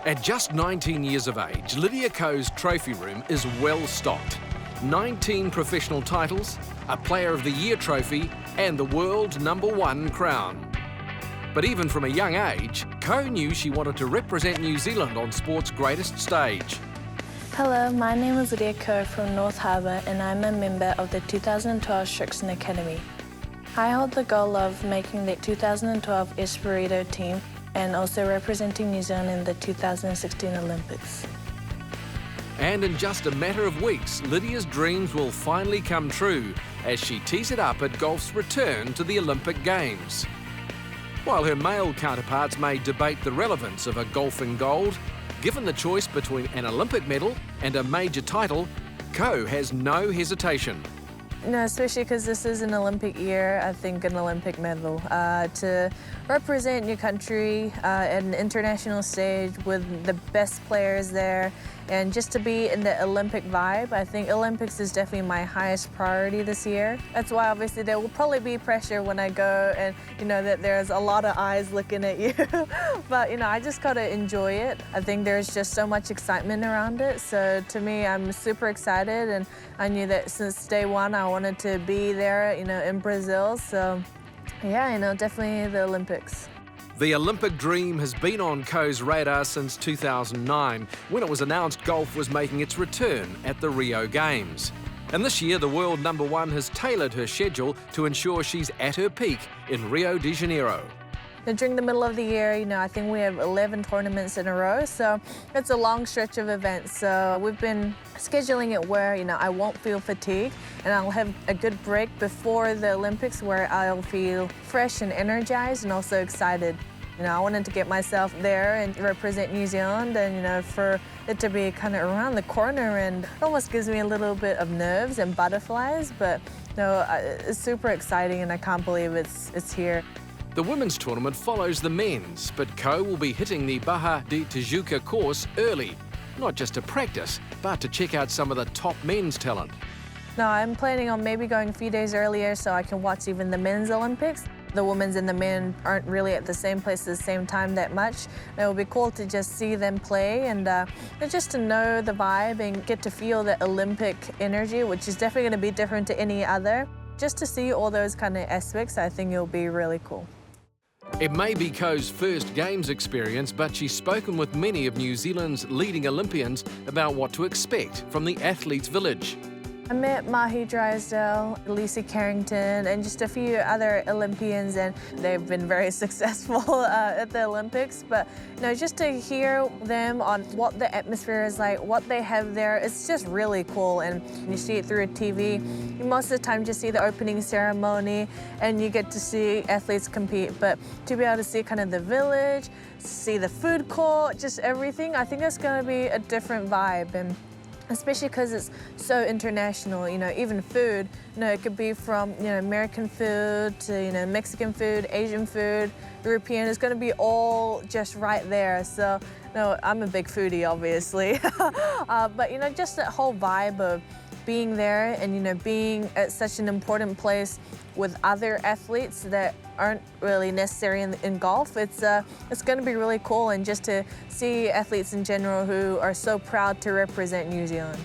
At just 19 years of age, Lydia Ko's trophy room is well stocked. 19 professional titles, a Player of the Year trophy, and the world #1 crown. But even from a young age, Ko knew she wanted to represent New Zealand on sport's greatest stage. Hello, my name is Lydia Ko from North Harbour and I'm a member of the 2012 Strixon Academy. I hold the goal of making the 2012 Espirito team and also representing New Zealand in the 2016 Olympics. And in just a matter of weeks, Lydia's dreams will finally come true as she tees it up at golf's return to the Olympic Games. While her male counterparts may debate the relevance of a golfing gold, given the choice between an Olympic medal and a major title, Ko has no hesitation. No, especially because this is an Olympic year, I think an Olympic medal. To represent your country at an international stage with the best players there, and just to be in the Olympic vibe, I think Olympics is definitely my highest priority this year. That's why obviously there will probably be pressure when I go and you know that there's a lot of eyes looking at you. But you know, I just gotta enjoy it. I think there's just so much excitement around it. So to me, I'm super excited, and I knew that since day one I wanted to be there, you know, in Brazil. So yeah, you know, definitely the Olympics. The Olympic dream has been on Ko's radar since 2009, when it was announced golf was making its return at the Rio Games. And this year, the world #1 has tailored her schedule to ensure she's at her peak in Rio de Janeiro. During the middle of the year, you know, I think we have 11 tournaments in a row, so it's a long stretch of events. So we've been scheduling it where, you know, I won't feel fatigued and I'll have a good break before the Olympics where I'll feel fresh and energized and also excited. You know, I wanted to get myself there and represent New Zealand, and, you know, for it to be kind of around the corner, and it almost gives me a little bit of nerves and butterflies, but, you know, it's super exciting and I can't believe it's here. The women's tournament follows the men's, but Ko will be hitting the Barra de Tijuca course early, not just to practice, but to check out some of the top men's talent. No, I'm planning on maybe going a few days earlier so I can watch even the men's Olympics. The women's and the men aren't really at the same place at the same time that much. It would be cool to just see them play and just to know the vibe and get to feel the Olympic energy, which is definitely going to be different to any other. Just to see all those kind of aspects, I think it'll be really cool. It may be Ko's first Games experience, but she's spoken with many of New Zealand's leading Olympians about what to expect from the athletes' village. I met Mahi Drysdale, Lisa Carrington, and just a few other Olympians, and they've been very successful at the Olympics. But you know, just to hear them on what the atmosphere is like, what they have there, it's just really cool. And you see it through a TV. You most of the time just see the opening ceremony, and you get to see athletes compete. But to be able to see kind of the village, see the food court, just everything, I think that's going to be a different vibe. And especially because it's so international, you know, even food, you know, it could be from, you know, American food to, you know, Mexican food, Asian food, European, it's gonna be all just right there. So, you know, I'm a big foodie, obviously. But, you know, just that whole vibe of being there and, you know, being at such an important place with other athletes that aren't really necessary in golf, it's going to be really cool, and just to see athletes in general who are so proud to represent New Zealand.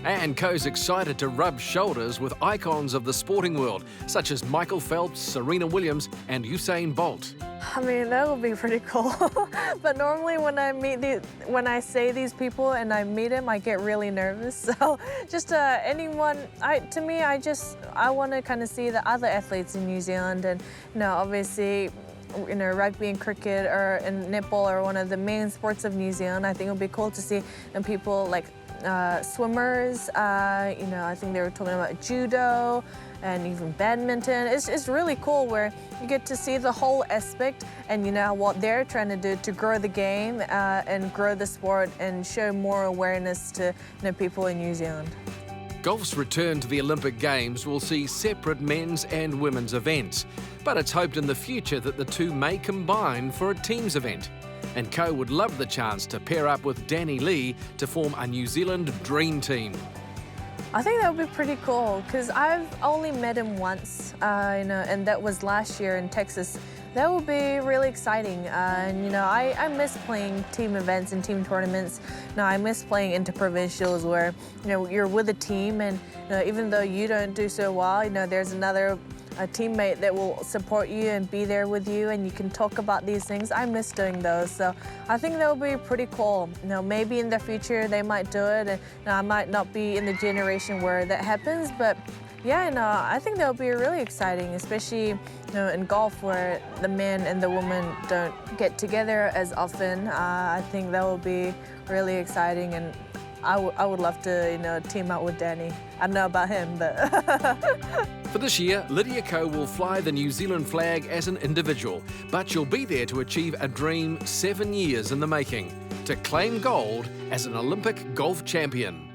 And Ko's excited to rub shoulders with icons of the sporting world, such as Michael Phelps, Serena Williams, and Usain Bolt. I mean, that would be pretty cool. But normally when I say these people and I meet them, I get really nervous. So just anyone, to me, I want to kind of see the other athletes in New Zealand, and you know, obviously, you know, rugby and cricket and netball are one of the main sports of New Zealand. I think it would be cool to see people like swimmers. You know, I think they were talking about judo and even badminton. It's really cool where you get to see the whole aspect and, you know, what they're trying to do to grow the game and grow the sport and show more awareness to, you know, people in New Zealand. Golf's return to the Olympic Games will see separate men's and women's events, but it's hoped in the future that the two may combine for a teams event. And Ko would love the chance to pair up with Danny Lee to form a New Zealand dream team. I think that would be pretty cool because I've only met him once, you know, and that was last year in Texas That will be really exciting. And, I miss playing team events and team tournaments. I miss playing interprovincials where, you're with a team and, even though you don't do so well, there's another teammate that will support you and be there with you and you can talk about these things. I miss doing those. So I think that will be pretty cool. Maybe in the future they might do it and I might not be in the generation where that happens, but yeah, I think that would be really exciting, especially in golf where the man and the woman don't get together as often. I think that would be really exciting, and I would love to team up with Danny. I don't know about him, but. For this year, Lydia Ko will fly the New Zealand flag as an individual, but she'll be there to achieve a dream 7 years in the making, to claim gold as an Olympic golf champion.